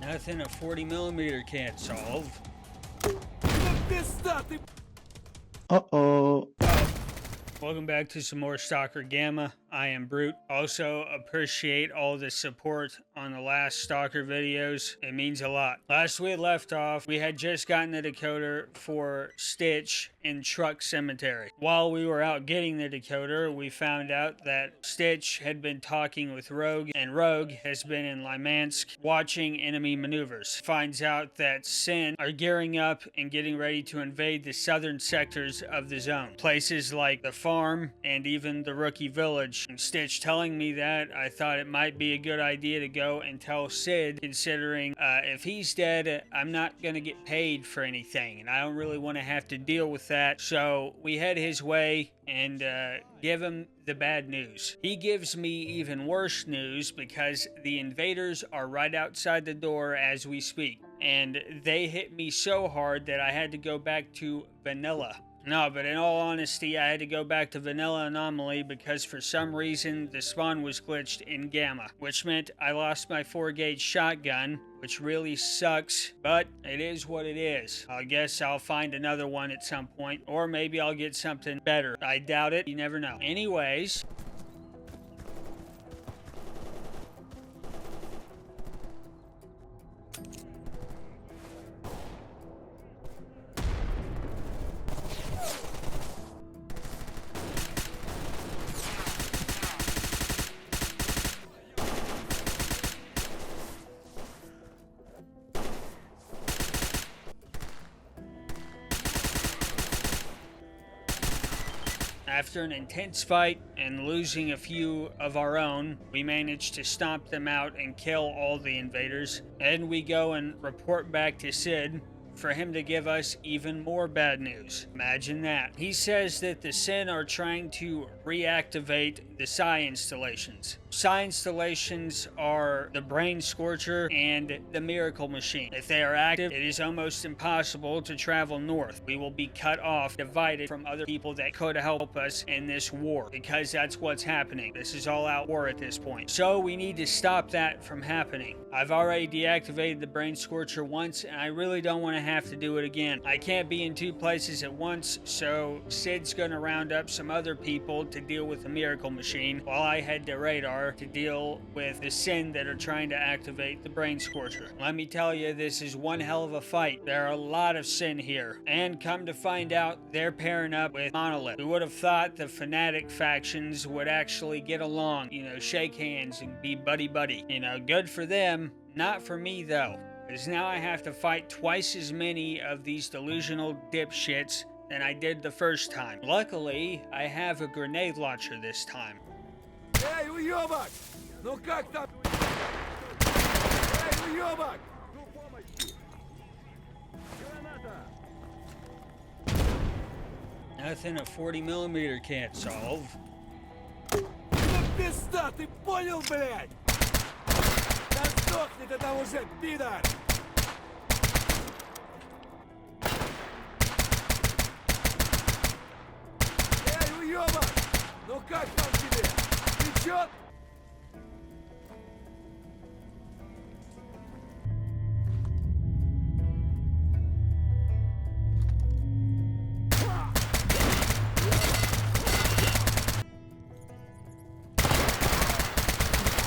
Nothing a 40mm can't solve. Uh-oh. Welcome back to some more Stalker Gamma. I am Brute. Also appreciate all the support on the last Stalker videos. It means a lot. Last we had left off, we had just gotten the decoder for Stitch in Truck Cemetery. While we were out getting the decoder, we found out that Stitch had been talking with Rogue, and Rogue has been in Lymansk watching enemy maneuvers. Finds out that Sin are gearing up and getting ready to invade the southern sectors of the zone. Places like the farm and even the rookie village. And Stitch telling me that, I thought it might be a good idea to go and tell Sid, considering if he's dead, I'm not going to get paid for anything, and I don't really want to have to deal with that. So we head his way and give him the bad news. He gives me even worse news because the invaders are right outside the door as we speak, and they hit me so hard that I had to go back to vanilla. No, but in all honesty, I had to go back to Vanilla Anomaly because for some reason the spawn was glitched in Gamma, which meant I lost my 4-gauge shotgun, which really sucks, but it is what it is. I guess I'll find another one at some point, or maybe I'll get something better. I doubt it, you never know. Anyways, after an intense fight and losing a few of our own, we managed to stomp them out and kill all the invaders. And we go and report back to Sid for him to give us even more bad news. Imagine that. He says that the Sin are trying to reactivate the Psi installations. Psi installations are the Brain Scorcher and the Miracle Machine. If they are active, it is almost impossible to travel north. We will be cut off, divided from other people that could help us in this war, because that's what's happening. This is all out war at this point. So we need to stop that from happening. I've already deactivated the Brain Scorcher once, and I really don't want to have to do it again. I can't be in two places at once, so Sid's gonna round up some other people to deal with the Miracle Machine while I head to Radar to deal with the Sin that are trying to activate the Brain Scorcher. Let me tell you, this is one hell of a fight. There are a lot of Sin here, and come to find out, they're pairing up with Monolith. Who would have thought the Fanatic factions would actually get along, you know, shake hands and be buddy-buddy. You know, good for them, not for me though, because now I have to fight twice as many of these delusional dipshits than I did the first time. Luckily, I have a grenade launcher this time. Эй, уёбок! Ну как там? Эй, уёбок! Nothing a 40mm can't solve. Пизда, ты понял, блядь? Да сдохни ты там уже, пидор! Эй, уёбок! Ну как там тебе? Течёт?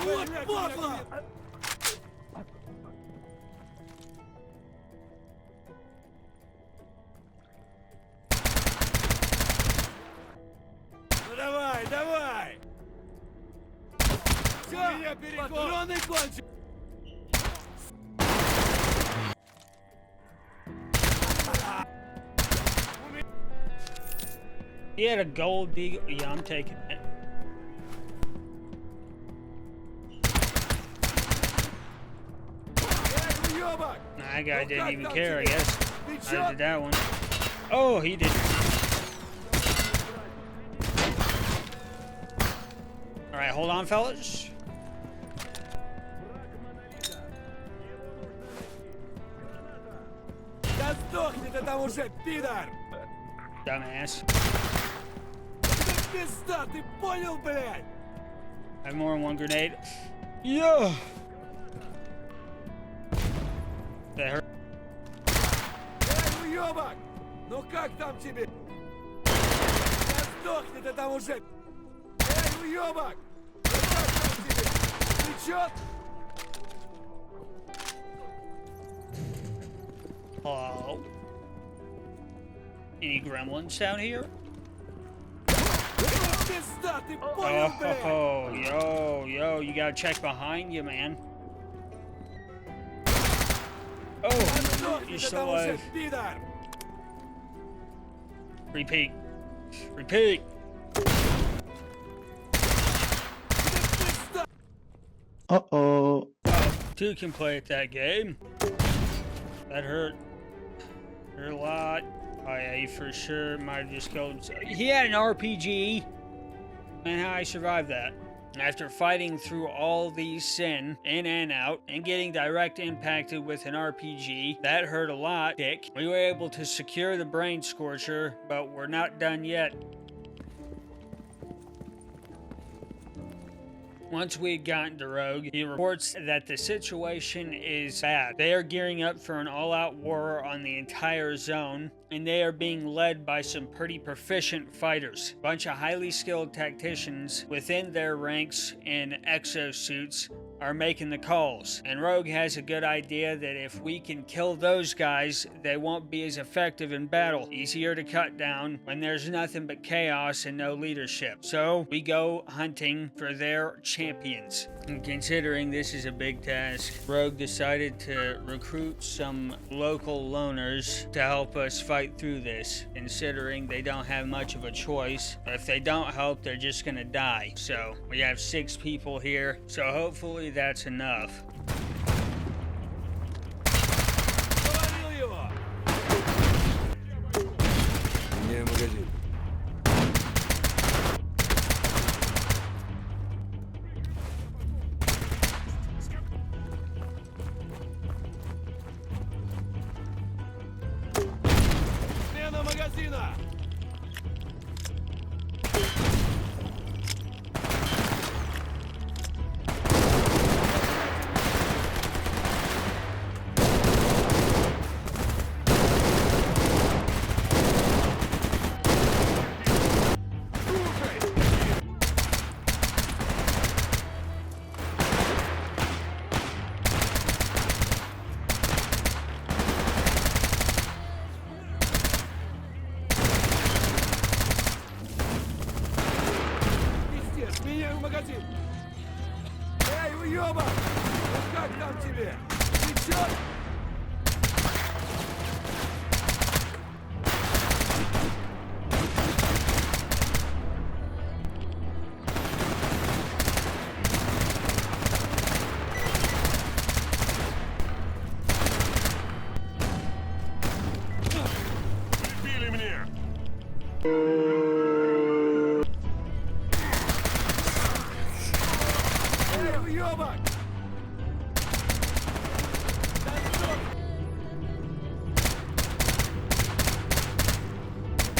Вот падла! Ну давай, давай! Всё, патроны кончились! He had a gold deagle. Yeah, I'm taking it. Эй, уёбок! That guy Ну didn't как even там care, I тебе? guess. I Течёт? did that one. Oh, he did. Alright, hold on, fellas. Да сдохни ты там уже, пидор! Dumbass. Да пизда, ты понял, блядь? I have more than one grenade. Yeah. уёбок! Ну как там тебе? Да сдохнет это уже! Эй, уёбок! Ну как там тебе? Ты чё? Hello? Any gremlins down here? Пизда, ты понял, блядь? Oh, yo, you gotta check behind you, man. Oh, you're Сдохнет still это уже, alive. пидор! Repeat. Repeat. Uh-oh. Two can play at that game. That hurt. Hurt a lot. Oh yeah, he for sure might have just killed himself. He had an RPG. And how I survived that. After fighting through all these sin, in and out, and getting direct impacted with an RPG, that hurt a lot, dick. We were able to secure the brain scorcher, but we're not done yet. Once we had gotten to Rogue, he reports that the situation is bad. They are gearing up for an all-out war on the entire zone, and they are being led by some pretty proficient fighters. A bunch of highly skilled tacticians within their ranks in exosuits are making the calls. And Rogue has a good idea that if we can kill those guys, they won't be as effective in battle. Easier to cut down when there's nothing but chaos and no leadership. So we go hunting for their champions. And considering this is a big task, Rogue decided to recruit some local loners to help us fight through this, considering they don't have much of a choice. If they don't help, they're just gonna die. So we have 6 people here, so hopefully that's enough. Повалил его! Мне магазин. Смена магазина! Пиздец, меняю магазин! Эй, уёбок! Ну как там тебе? Ты чё? Прибили мне! Эй, уёбок! Да сдох!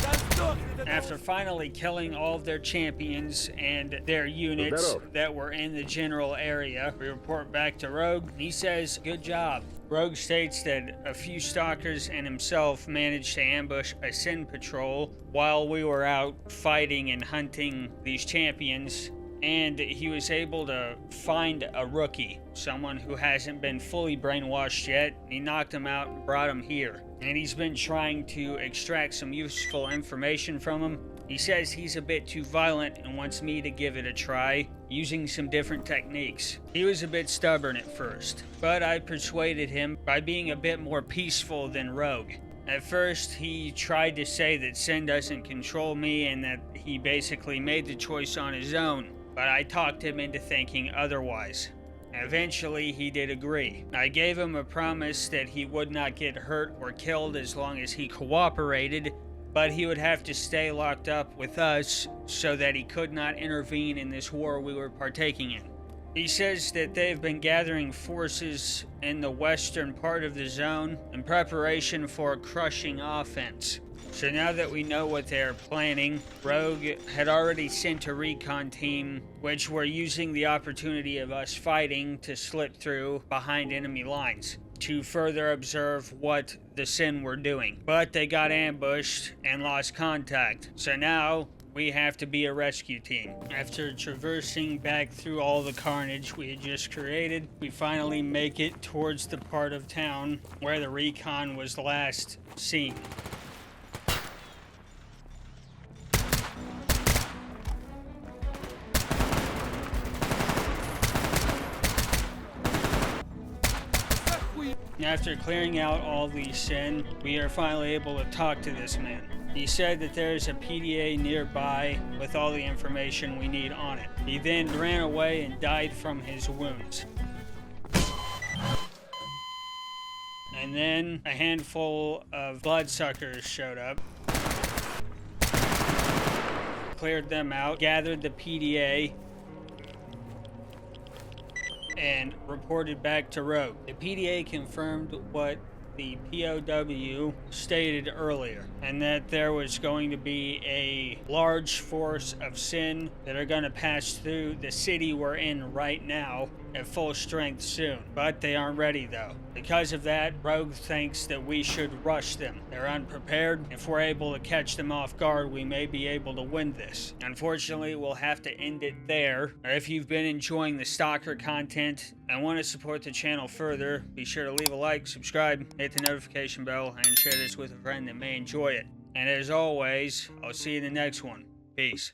Да сдохнет это After finally killing all of their champions and their units that were in the general area, we report back to Rogue. He says, "Good job." Rogue states that a few stalkers and himself managed to ambush a Sin patrol while we were out fighting and hunting these champions, and he was able to find a rookie, someone who hasn't been fully brainwashed yet. He knocked him out and brought him here, and he's been trying to extract some useful information from him. He says he's a bit too violent and wants me to give it a try, using some different techniques. He was a bit stubborn at first, but I persuaded him by being a bit more peaceful than Rogue. At first, he tried to say that Sin doesn't control me and that he basically made the choice on his own, but I talked him into thinking otherwise. Eventually, he did agree. I gave him a promise that he would not get hurt or killed as long as he cooperated, but he would have to stay locked up with us so that he could not intervene in this war we were partaking in. He says that they've been gathering forces in the western part of the zone in preparation for a crushing offense. So now that we know what they're planning, Rogue had already sent a recon team, which were using the opportunity of us fighting to slip through behind enemy lines. to further observe what the Sin were doing. But they got ambushed and lost contact. So now we have to be a rescue team. After traversing back through all the carnage we had just created, we finally make it towards the part of town where the recon was last seen. After clearing out all the Sin, we are finally able to talk to this man. He said that there's a PDA nearby with all the information we need on it. He then ran away and died from his wounds. And then a handful of bloodsuckers showed up, cleared them out, gathered the PDA, and reported back to Rogue. The PDA confirmed what the POW stated earlier, and that there was going to be a large force of Sin that are going to pass through the city we're in right now at full strength soon. But they aren't ready though. Because of that, Rogue thinks that we should rush them. They're unprepared. If we're able to catch them off guard, we may be able to win this. Unfortunately, we'll have to end it there. If you've been enjoying the Stalker content and want to support the channel further, be sure to leave a like, subscribe, hit the notification bell, and share this with a friend that may enjoy it. And as always, I'll see you in the next one. Peace.